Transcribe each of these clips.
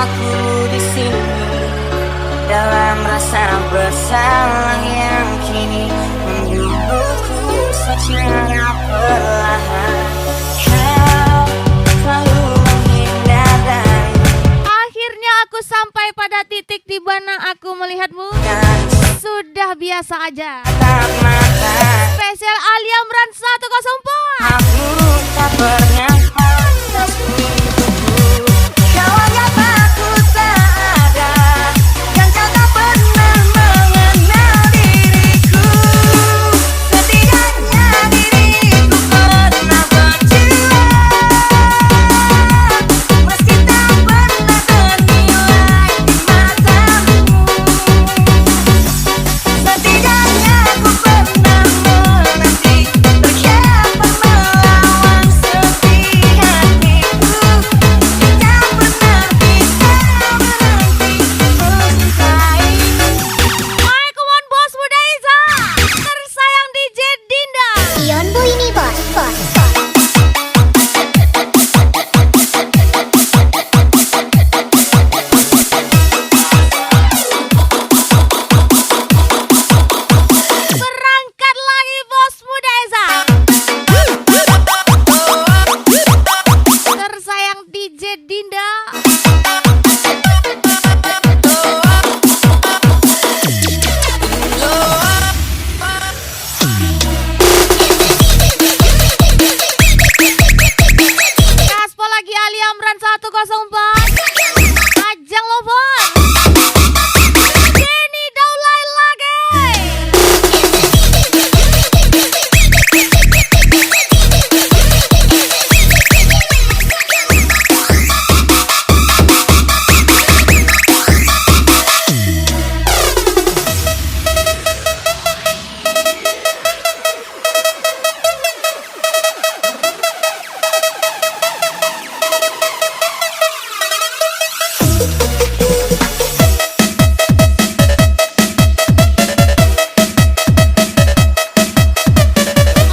aku di sini dalam rasa bersalah yang kini menyuburku secara perlahan. Kau selalu menghindar dari. Akhirnya aku sampai pada titik di mana aku melihatmu. Sudah biasa aja. Spesial Ali Amran 104. Aku tak pernah pantas untukmu. Kau anggap aku tak ada, dan kau tak pernah mengenal diriku. Setidaknya diriku pernah berjuang, meski tak pernah ternilai di matamu. Setidaknya aku pernah menanti, bersiapa melawan sepi hatiku. Tak pernah bisa berhenti mencintaimu. Hai, come on bos muda Iza. Tersayang DJ Dinda. Ion Bu ini bos. Berangkat lagi bos muda Iza. Tersayang DJ Dinda. Gaspol lagi Ali Amran 104. Ajang lo bos. Denny Daulay lagi.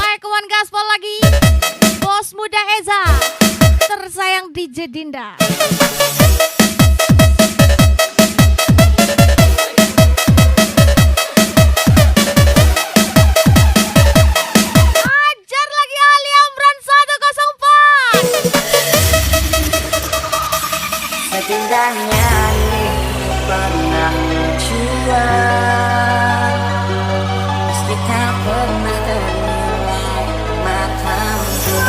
Hai, kawan gaspol lagi. Bos muda Eza. Tersayang DJ Dinda. Ajar lagi Ali Amran 104. Setidaknya diriku pernah berjuang, meski tak pernah ternilai matamu.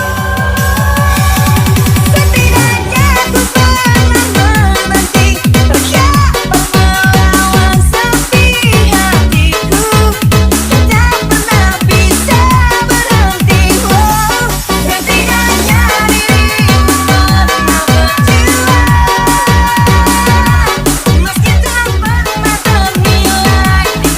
Setidaknya aku pernah menanti, bersiapa melawan sepi hatiku. Tak pernah bisa berhenti. Setidaknya dirimu pernah berjuang, meski tak pernah ternilai di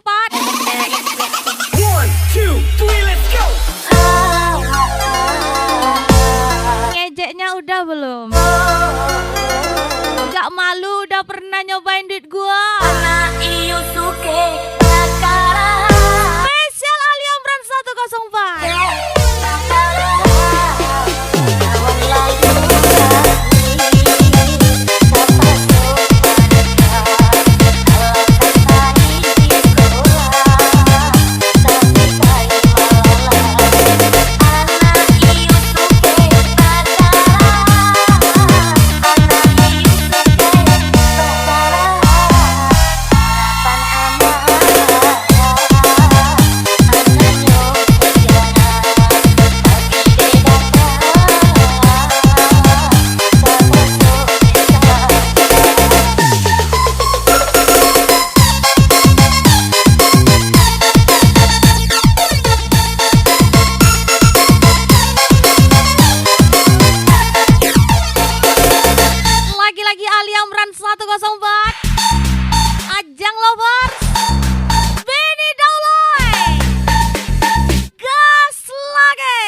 1, 2, 3, let's go. Ngejeknya udah belum? Gak malu udah pernah nyobain duit gua. Spesial Alia Brand 104. Ajang Lovers, Benny Daulay, gas lagi.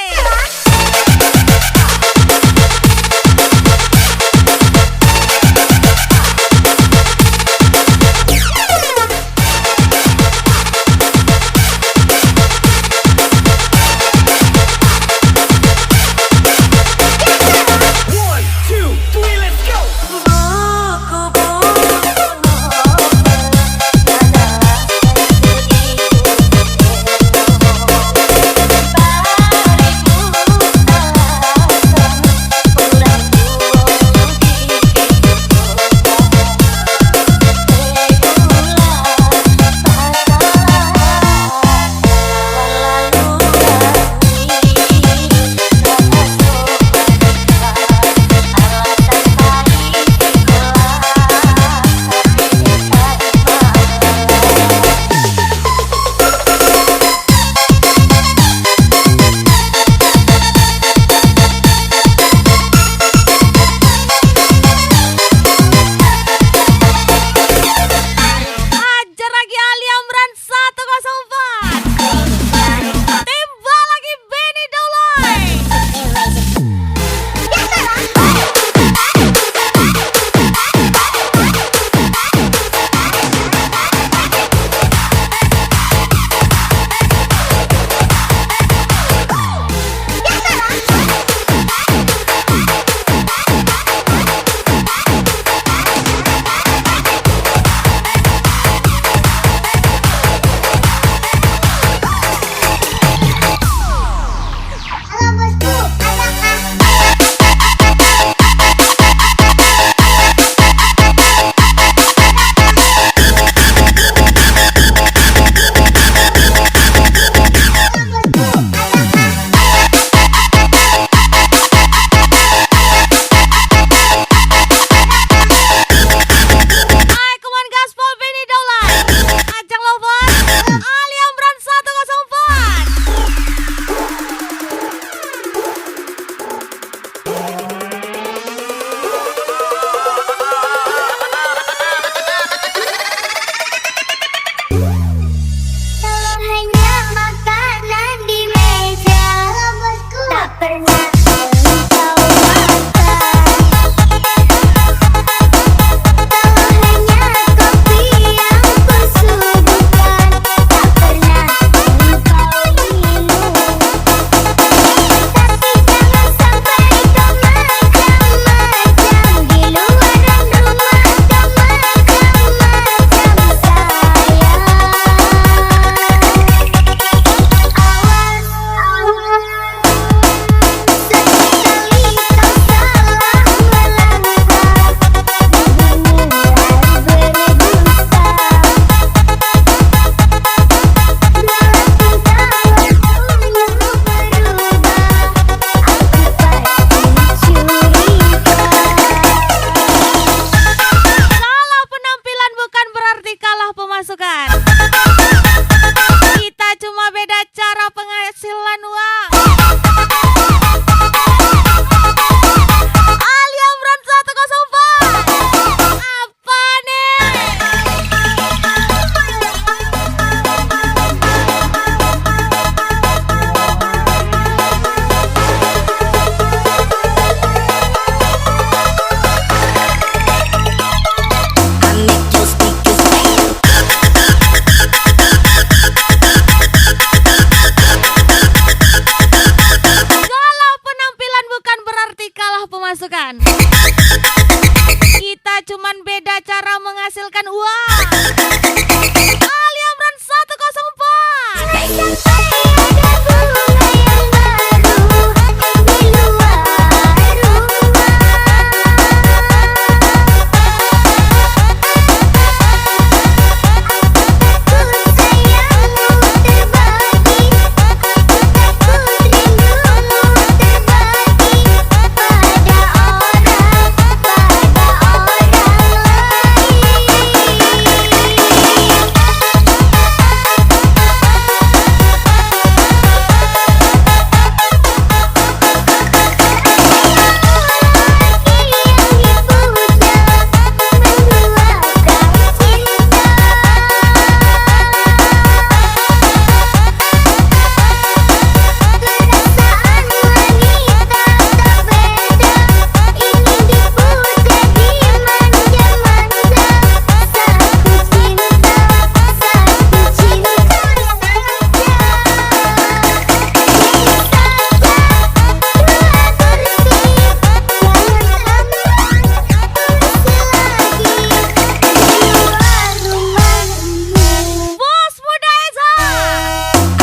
Bos Muda Esa,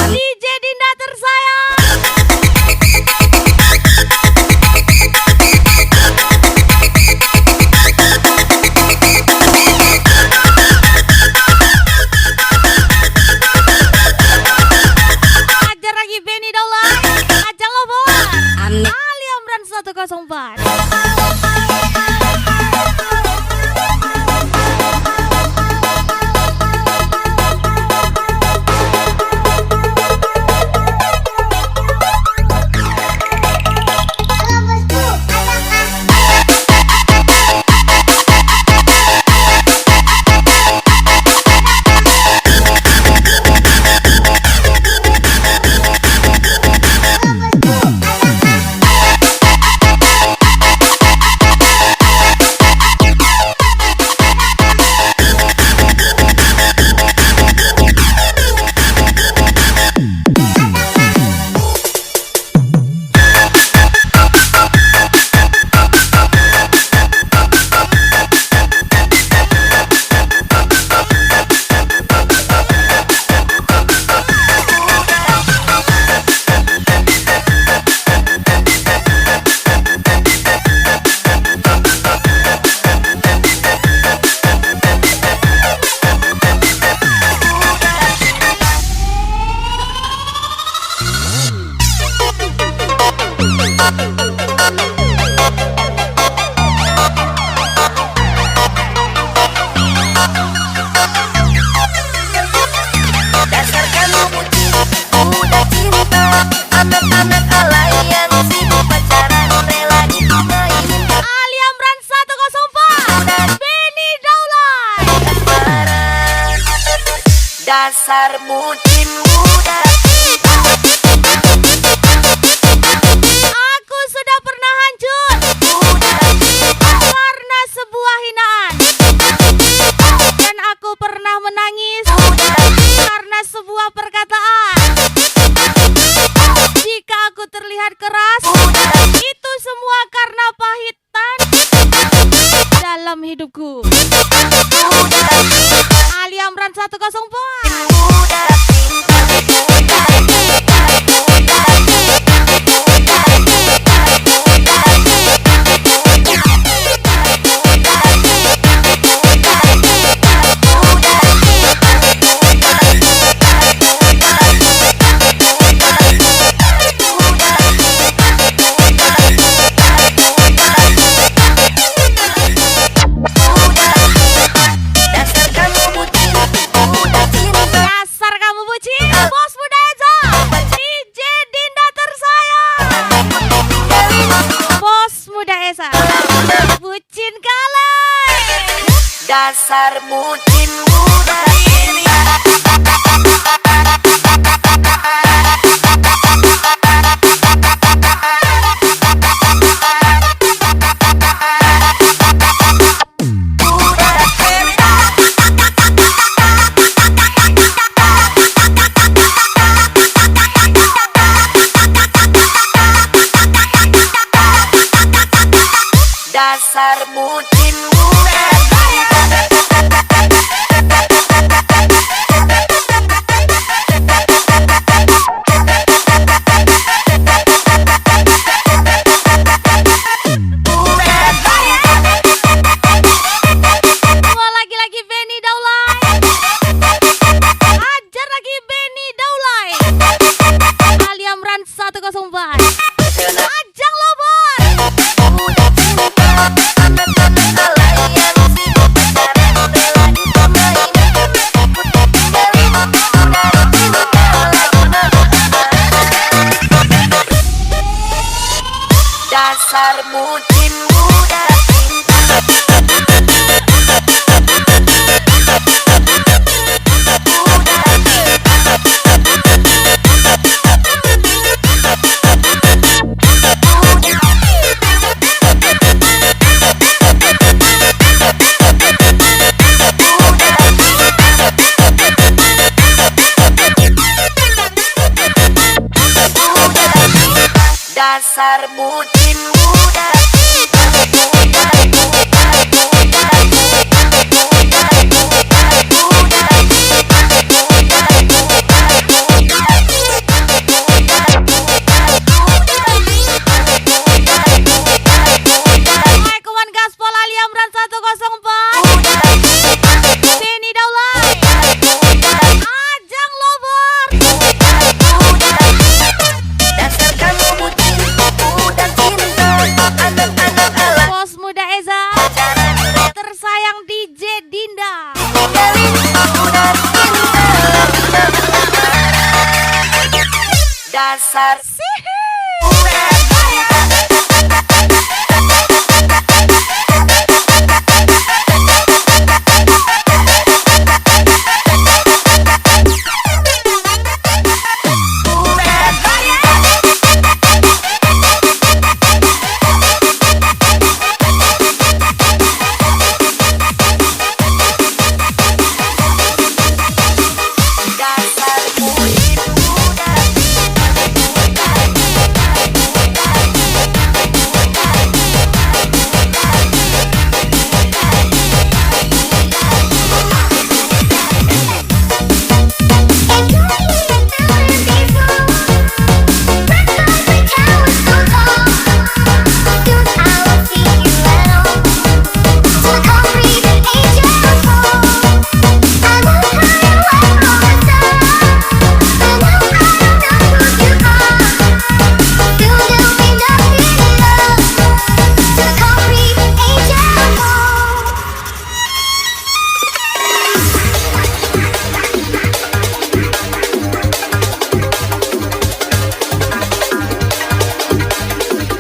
DJ Dinda tersayang. Ajar lagi Benny Daula, ajar lo bos. Ali Amran 104. Dasar kamu bucin, udah cinta. Anak-anak alay yang sibuk pacaran, rela dimainin Ali Amran 104. Benny Daula. kasmaran. Dasar bucin budak cinta. Aku sudah pernah hancur Budak cinta. karena sebuah hinaan, dan aku pernah menangis karena sebuah perkataan. Jika aku terlihat keras, itu semua karena pahitan dalam hidupku. Ali Amran 104. Budak cinta. Dasar kamu bucin, budak cinta. Dasar kamu bucin, Bos Muda Eza, DJ Dinda tersayang. Bos Muda Eza, bucin kali. Dasar bucin budak cinta. Budak cinta. Dasar bucin budak cinta. Dasar bucin muda Dasar bucin muda Kawan Gaspol Aliamran 104 Benny Daulay Ajang Lover Dasar kamu bucin udah cinta anak-anak ala Bos Muda Eza Tersayang DJ Dinda tinggalin udah cinta Dasar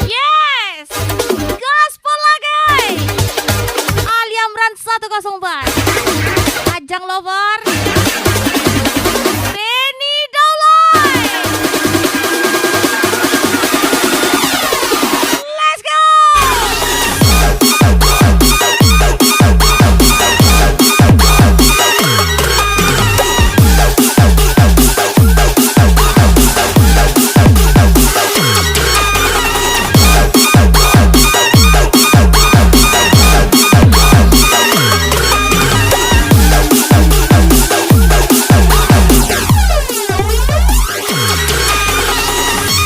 Yes Gaspol lagi Aliamran 104 Ajang Lover Benny Daulay Let's go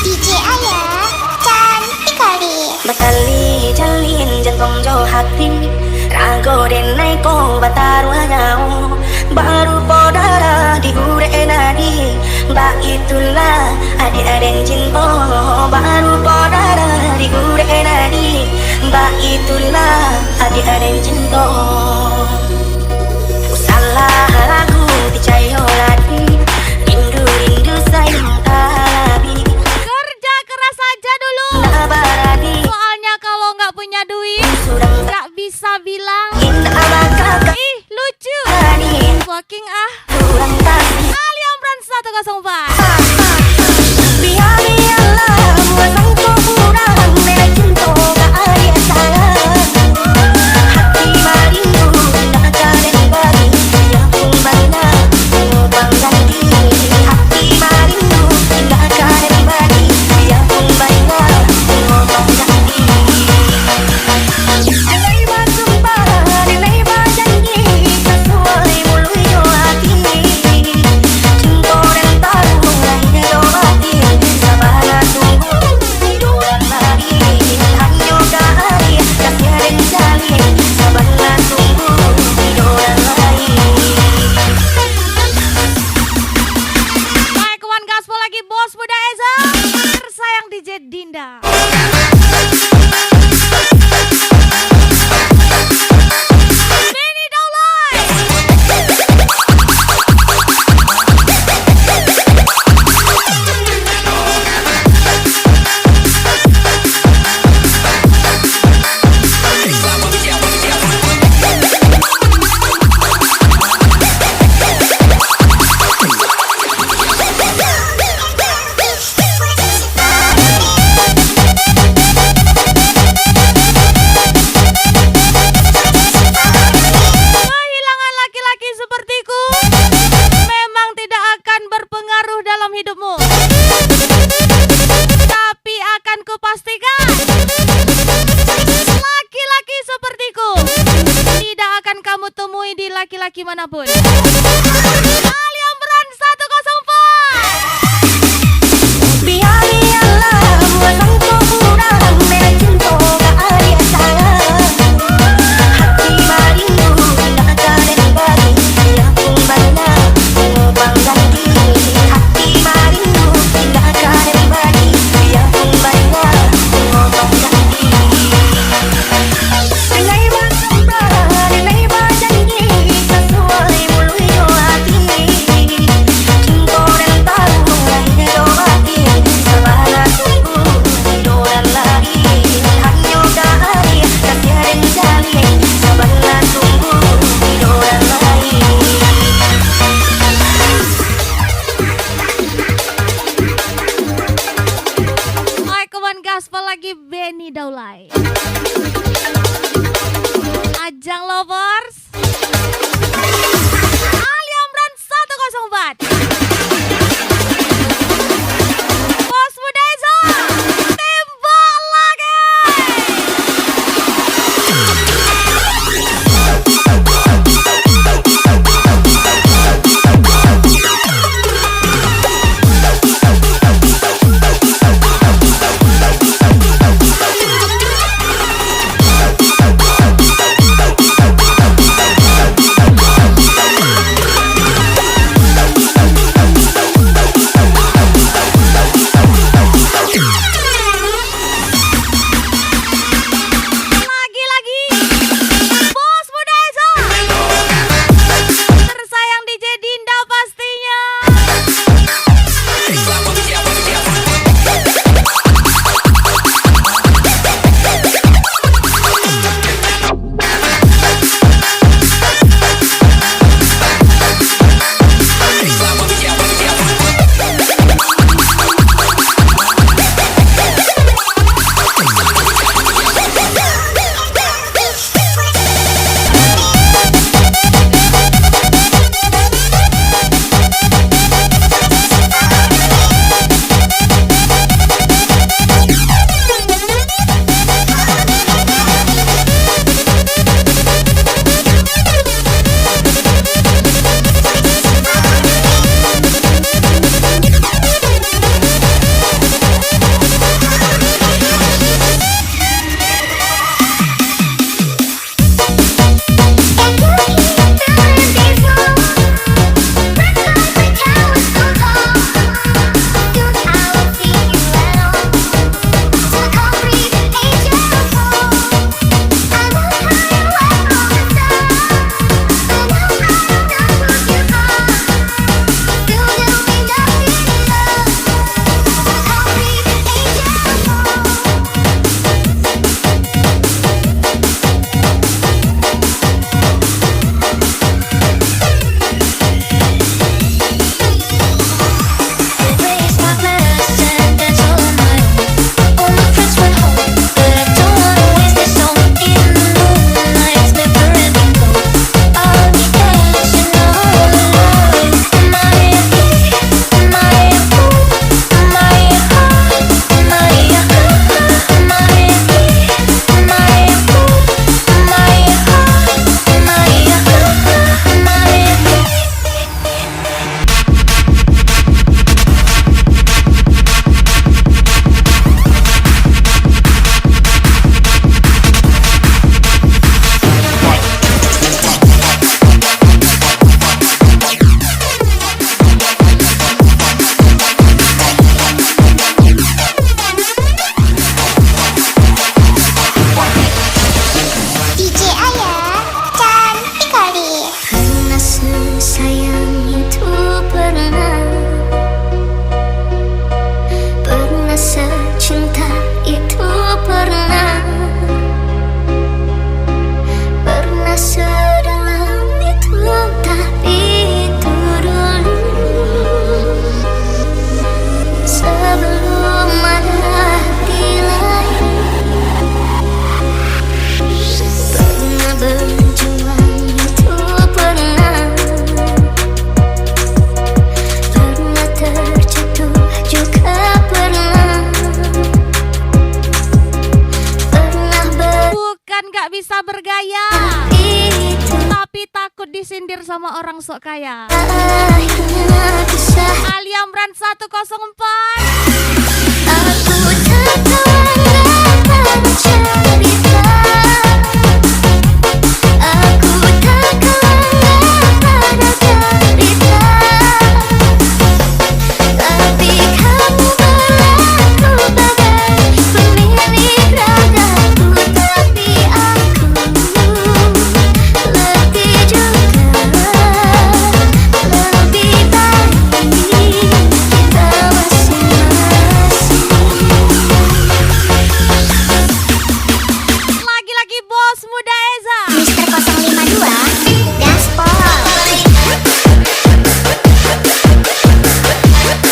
DJ Aya cantik kali. Batali jalin jantong jauh hati Rago denai ko bataru nyau Baru podara di ure nadi Ba itulah adik-adik cinta Baru podara di ure nadi Ba itulah adik-adik cinta Salah ragu dicayo lagi Rindu-rindu sayang talabi Kerja keras aja dulu Nabaradi Soalnya kalau nggak punya duit Surang nggak bisa bilang in abakaka Ih lucu Ani Fucking ah Surang tadi Aliamran 104 Biar-biarlah buatan kau kurang Mereka cinta gak ada sayang Hati marindu tidak karen bagi Yang pun bangga mengubang ganti Hati marindu tidak karen bagi Yang pun bangga mengubang ganti Denai bersumpah, denai berjanji Sesuai mulut hati Cinta dan taruh dalam hidupmu. Tapi akan kupastikan laki-laki sepertiku tidak akan kamu temui di laki-laki manapun. Alia Brand 104. Biarlah buatanku kurang mencinta Alia sayang. Hati maringku tidak terenggali, ya pun banyak pengobang ganti. Hati maringku sama orang sok kaya. Akhirnya kisah Aliam Brand 104. aku terkawan cerita. Aku terkawan pada cerita. Tapi kamu berlaku bagai pemilik ragaku. Tapi aku letih juga. Lebih baik kita masing-masing. Lagi-lagi bos muda Eza. Mister 052 Gaspol.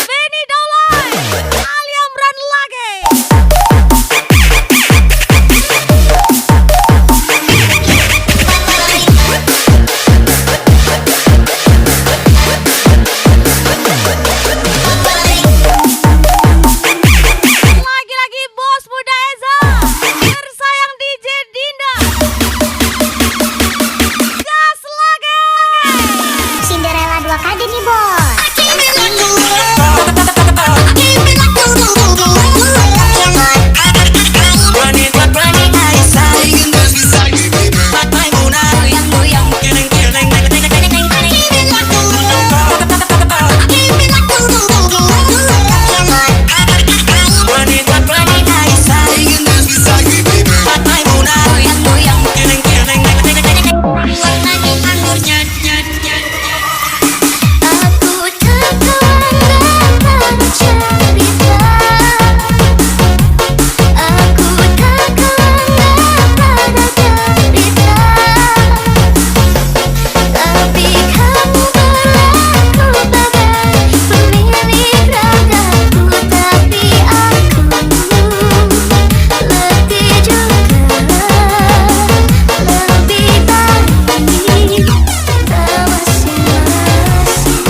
Benny Daulay. Aliam Brand lagi. Lagi-lagi bos muda Eza. Tersayang DJ Dinda. Gas lagi. Cinderella 2 kali nih bos. Aku terkawan cerita. Aku terkawan pada cerita. Tapi kamu berlaku bagai pemilik ragaku. Tapi aku letih juga. Lebih baik kita masing-masing.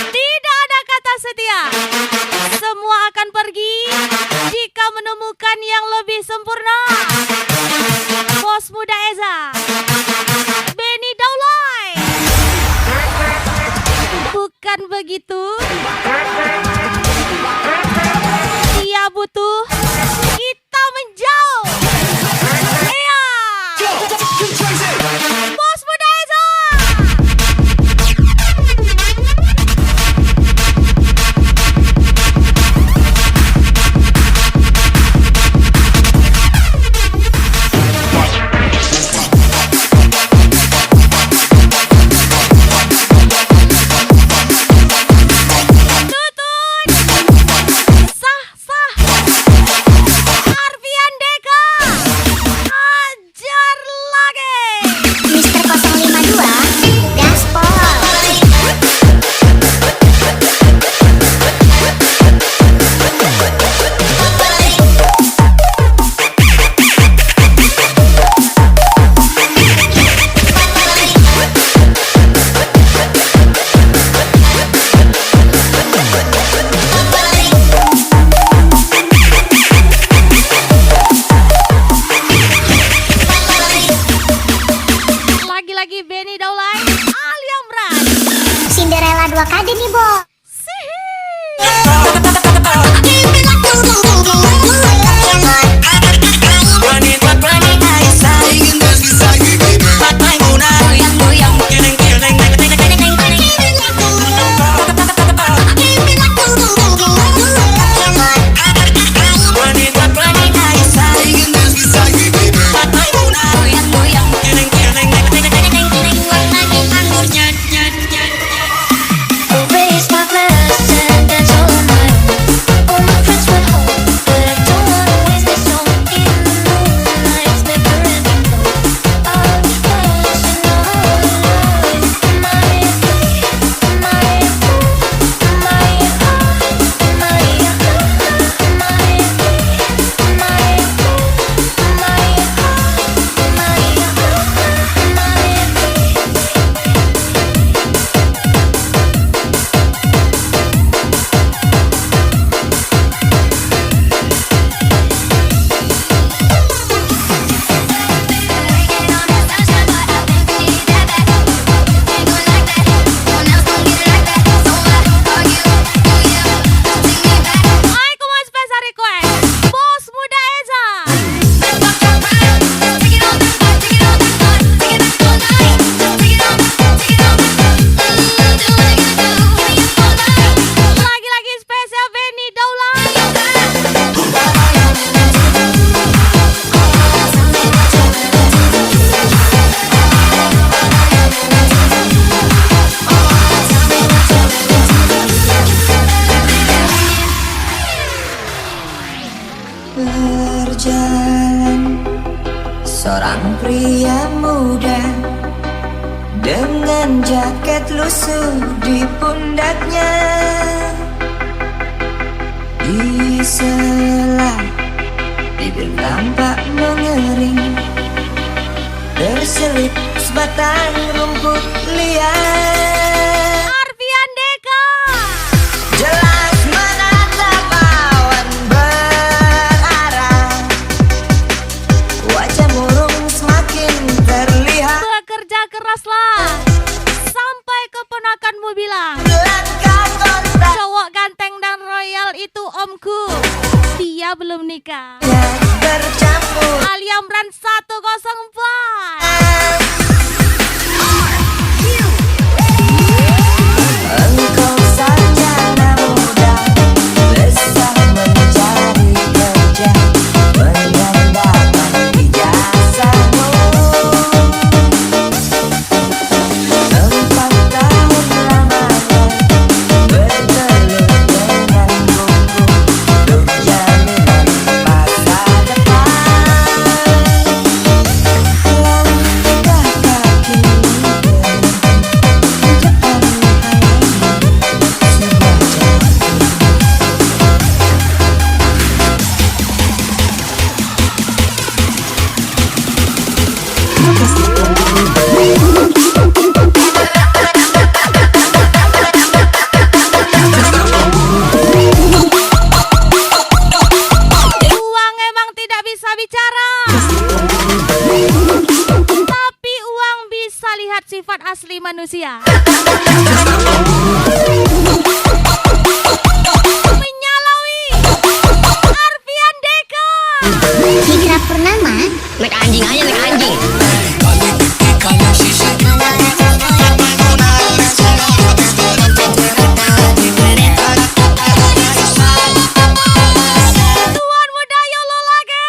Tidak ada kata setia. Semua akan pergi jika menemukan yang lebih sempurna. Bos muda Eza. Benny Daulay. Bukan begitu. Dia butuh kita menjauh. Iya. Bos muda Eza. pria muda dengan jaket lusuh di pundaknya. Di sela bibir tampak mengering, terselip sebatang rumput liar. Arfian Deka. Jelas menatap awan berarah, wajah murung semakin terlihat. Bekerja keraslah sampai keponakanmu bilang, Langkah kontak cowok ganteng dan royal itu omku, dia belum nikah. bercampur. Alia Imran 104. Engkau sarjana muda, besar mencari kerja, menandakan ijazahmu. 4 tahun lamanya bergelut dengan buku untuk jaminan masa depan. Langkah kaki Uang emang tidak bisa bicara, tapi uang bisa lihat sifat asli manusia. Menyalaui Arfian Deka. Hijrah Purnama. Naik anjing aja, naik anjing. Tuan muda YOLO lagi.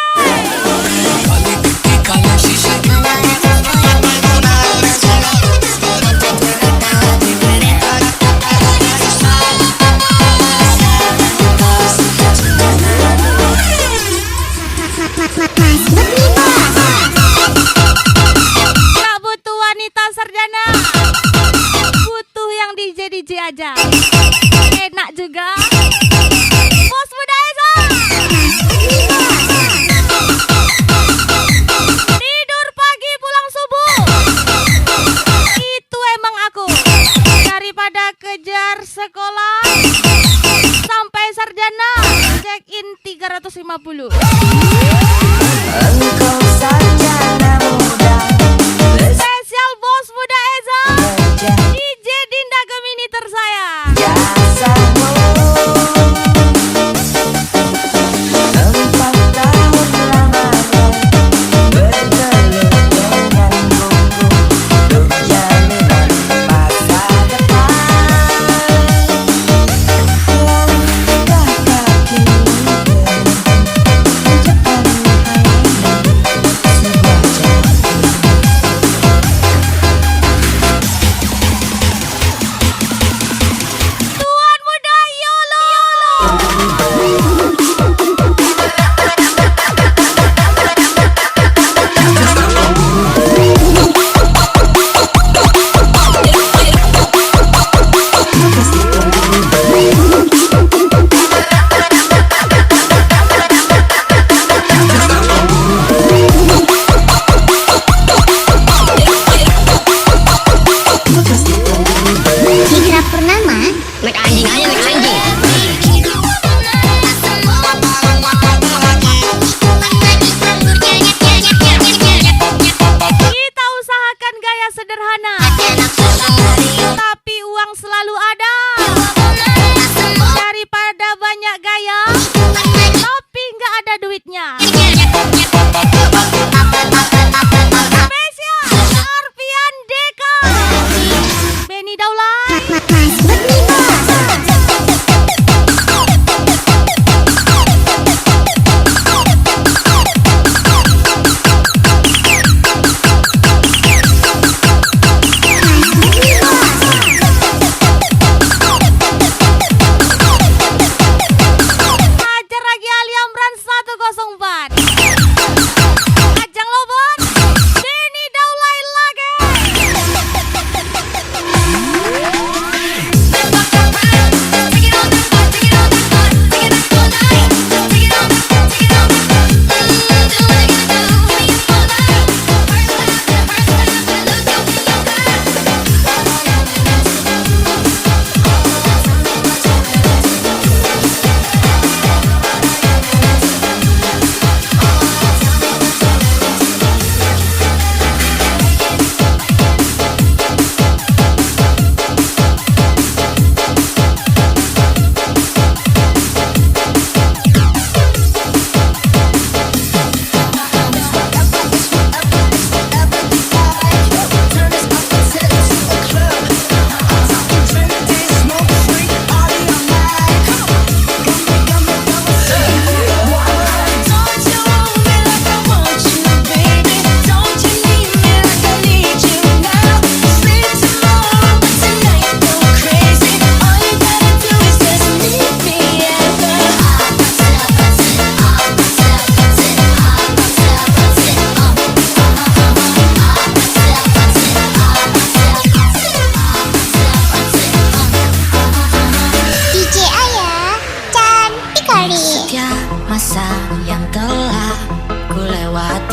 Mas Butni Bos.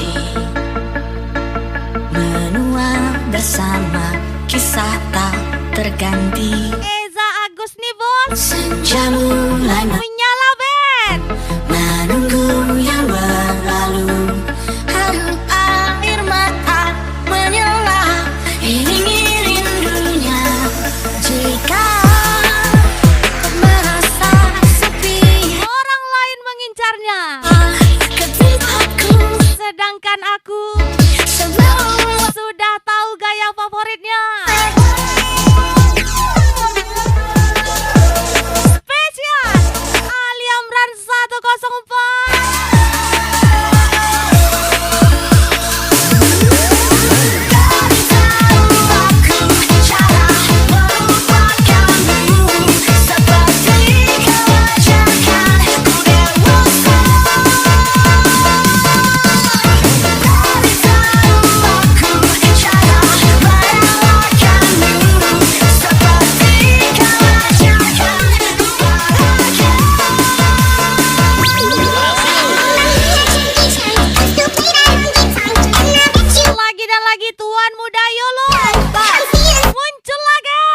hati, menua bersama kisah tak terganti. Eza Agus nih bos, Senja mulai menyala Ben. menunggu yang berlalu. Harum air mata menyala, iringi rindunya. Jika kau merasa sepi, Orang lain mengincarnya, ke tempatku sedangkan aku sebelum sudah tahu gaya favoritnya. Spesial Ali Amran 104. Lagi dan lagi Tuan Muda Yolo muncul lagi.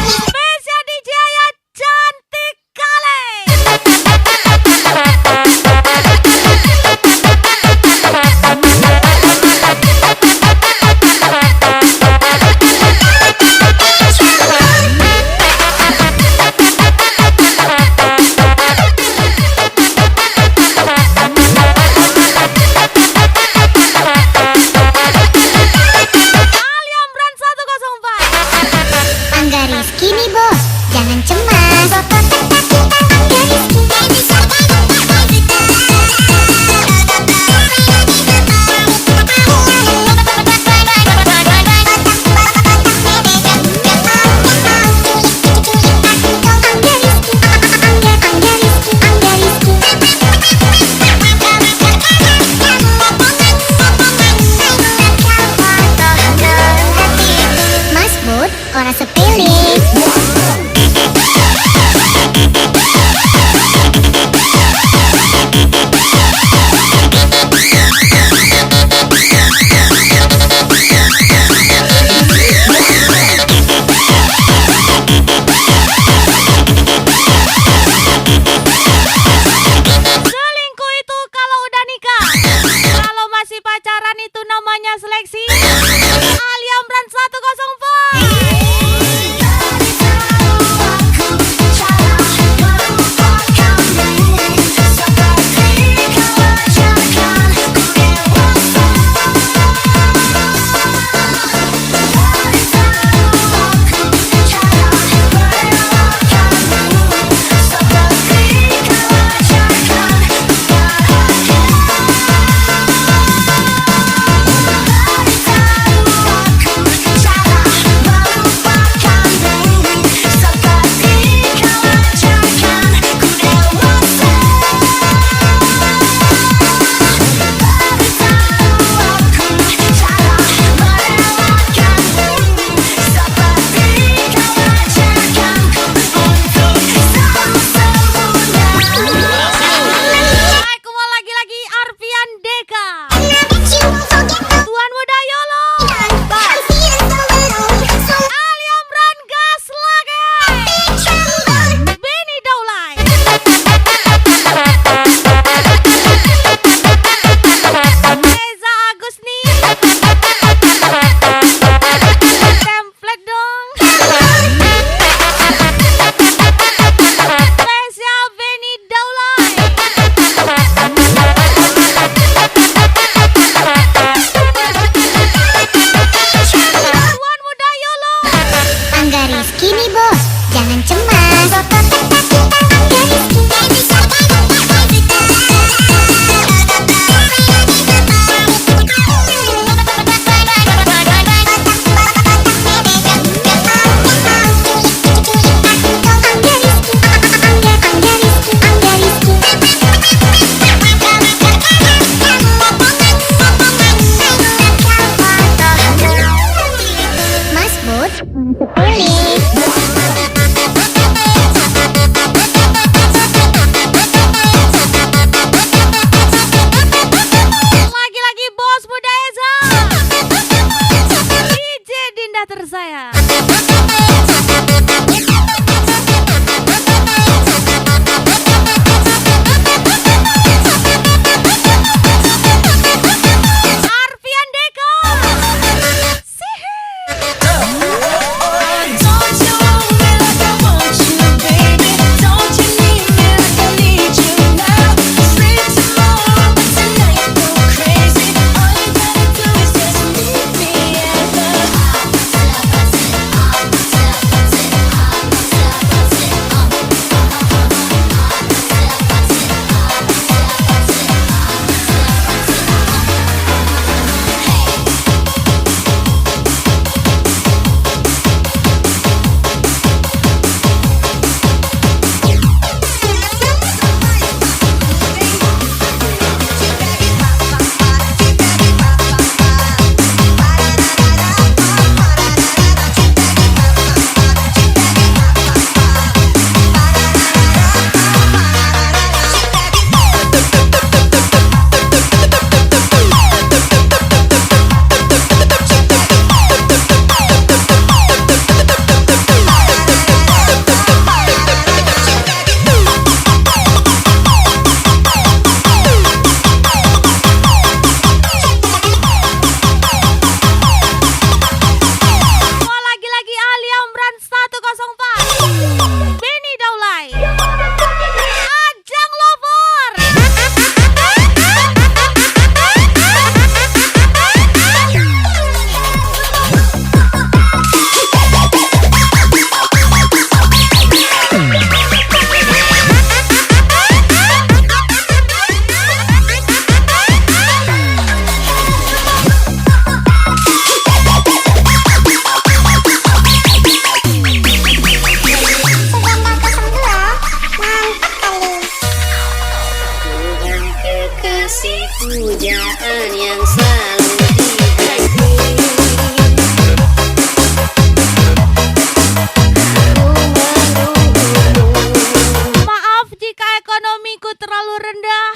Spesial DJ yang cantik kali. Ali Amran 104. Angga Rizky nih bos, jangan cemas. Angga Rizky. Mas Bud, orang sepele. Selingkuh itu kalau udah nikah. Kalau masih pacaran itu namanya seleksi. Ali Amran 104. Aku mau lagi-lagi Arfian Deka. Tuan Muda Yolo. Ali Amran gas lagi. Benny Daulay. Eza Agus nih. Template dong. Spesial Benny Daulay. Tuan Muda Yolo. Angga Rizky nih bos, jangan cemas. Angga Rizky. Mas Bud, sepele. saya. Arfian Deko. Don't you want me like I want you, baby? Don't you need me like I need you now? Sleep tomorrow, but tonight go crazy. All you gotta do is just meet me at the Oh, lagi-lagi Ali Amran 104. Benny Daulay. Ajang Lover. Kasih pujaan yang selalu di hati. Maaf jika ekonomiku terlalu rendah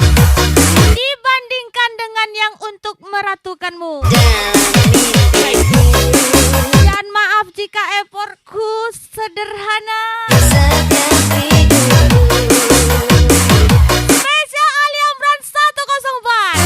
dibandingkan dengan yang untuk meratukanmu. Dan maaf jika effortku sederhana. Spesial Ali Amran 105.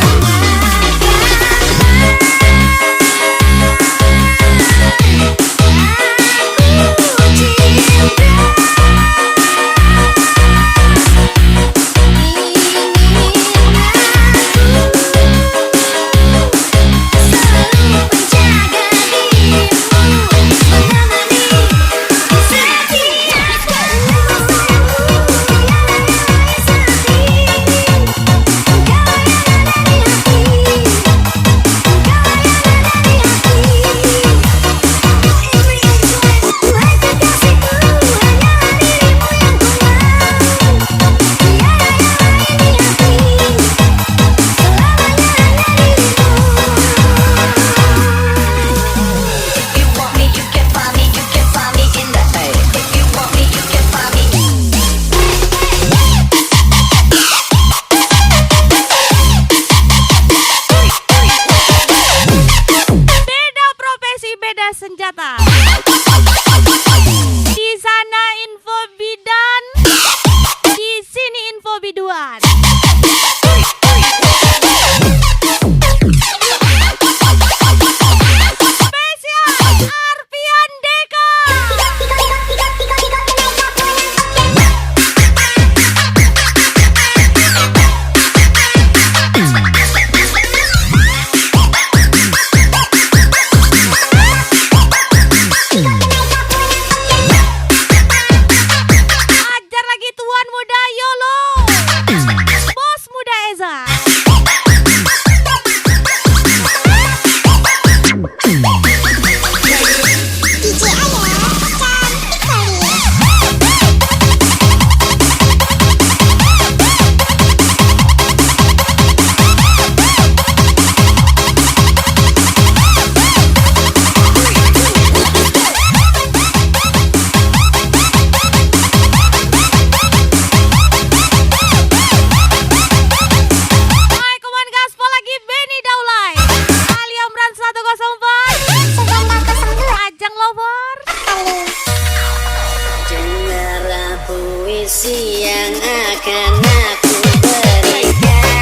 Senjata. Di sana info bidan, di sini info biduan. Spesial Arfian Deka. kasih yang akan aku berikan.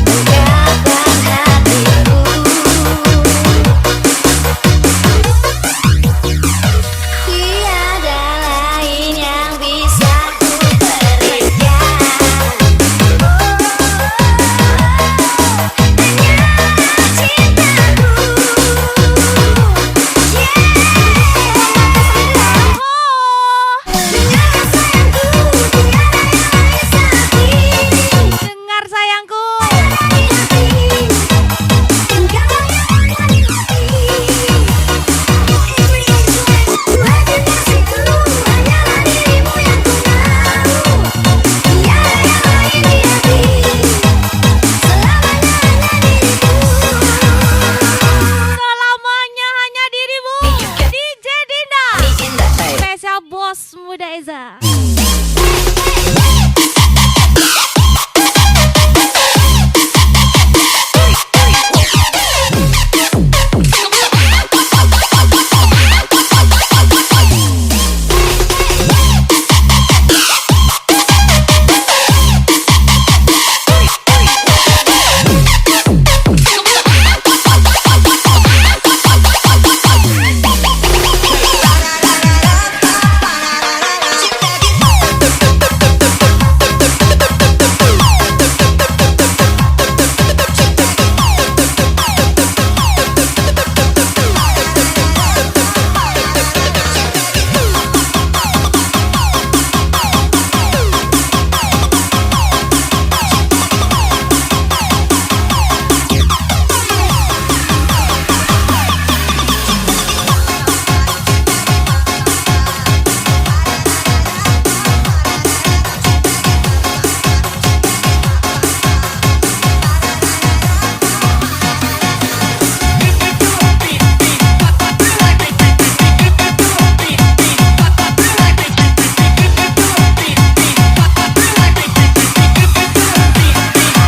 Ungkapkan hatiku, tiada lain yang bisa ku berikan. Dengar sayangku. Selamanya hanya dirimu. DJ Dinda. Spesial Bos Muda Eza.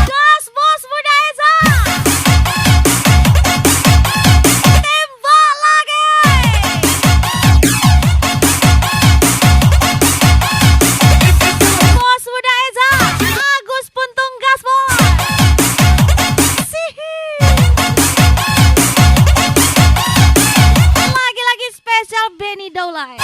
Gas Bos Muda Eza. Tembak lagi. Bos Muda Eza. Agus Puntung Gaspol. Lagi-lagi spesial Benny Daulay.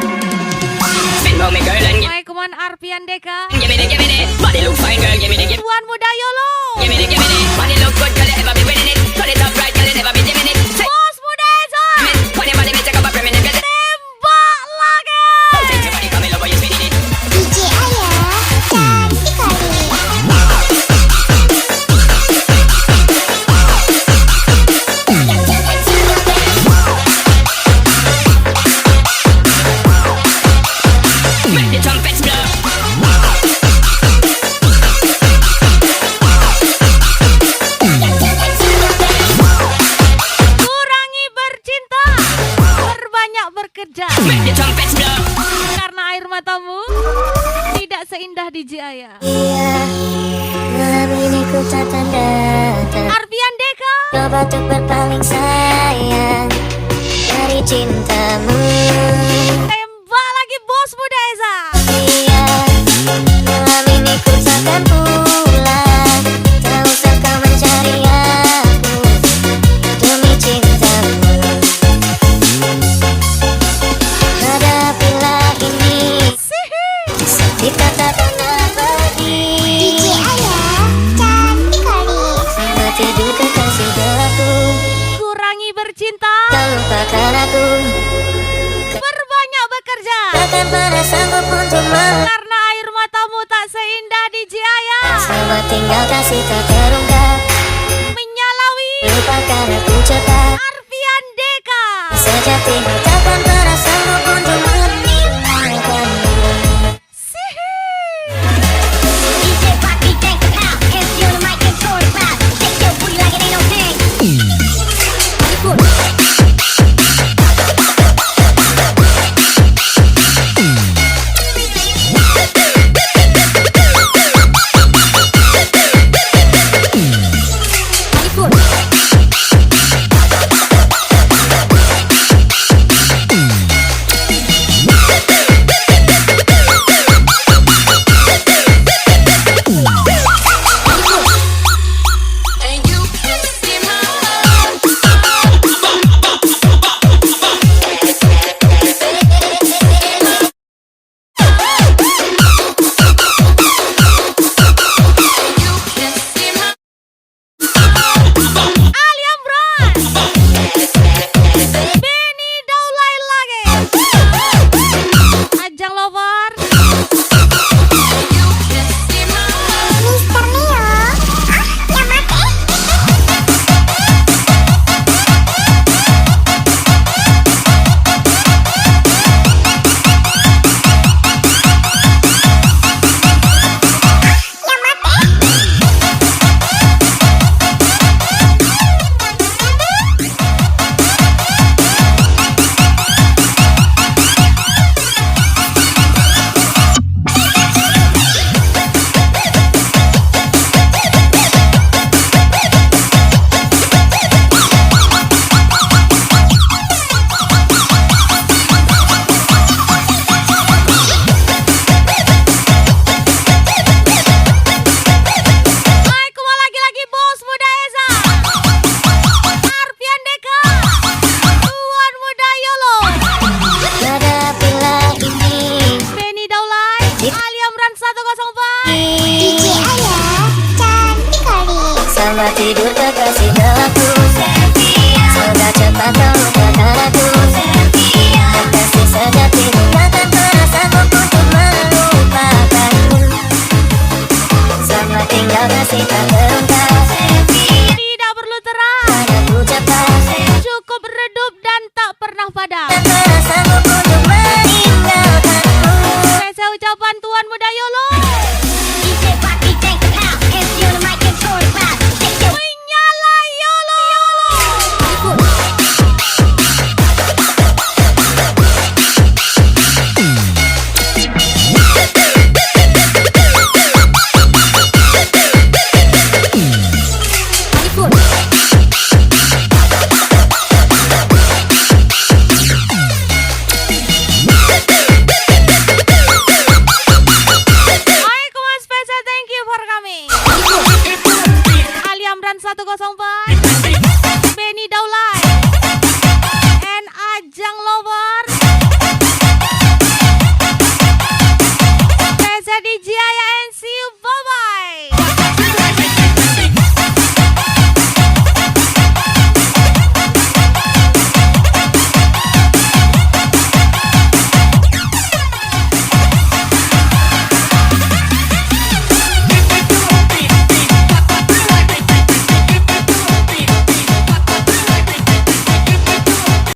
Spin for me, girl, and Waalaikumsalam Arpian Deka. give me the body look fine, girl. Give me the Tuan Muda Yolo. give me the body look good, girl. You ever be winning it? Turn it up right, girl. You never be dimming it. Say, Bos Muda Eza. when your body may take up a permanent, girl. Tembak lagi. Take your body, come in love, you spinning it. DJ Aya cantik kali. Make the trumpets blow. Kurangi bercinta, berbanyak bekerja. Make the trumpets blow. Karena air matamu tidak seindah DJ Aya. Malam ini ku takkan datang. Arpian Deka. Coba untuk berpaling sayang dari cintamu. Tembak lagi Bos Muda Eza. Iya, malam ini ku takkan pulang. Tak usah kau mencari aku demi cintamu. Hadapilah ini seperti tak pernah pergi. DJ Aya cantik kali. Selamat tidur kekasih gelapku. Kurangi bercinta, Tak lupakan aku. berbanyak bekerja. Takkan pernah sanggup untuk Karena air matamu tak seindah DJ Aya. Selamat tinggal kasih tak terungkap. Menyalawi Lupakan aku cepat. Arpian Deka. Sejatimu takkan pernah sanggup untuk meninggalkanmu. DJ Papi take it out. Hands on the mic and throw it back. Shake your booty like it ain't no thing. tidur kekasih gelapku. Sudah cepat kau lupakan aku. Kekasih sejati takkan perasaanku untuk melupakanmu. Selamat tinggal kasih tak terungkap. Tidak perlu terang, Padaku cepat cukup redup dan tak pernah padam. tak perasaanku untuk meninggalkanmu. Spesial ucapan Tuan Muda Yolo.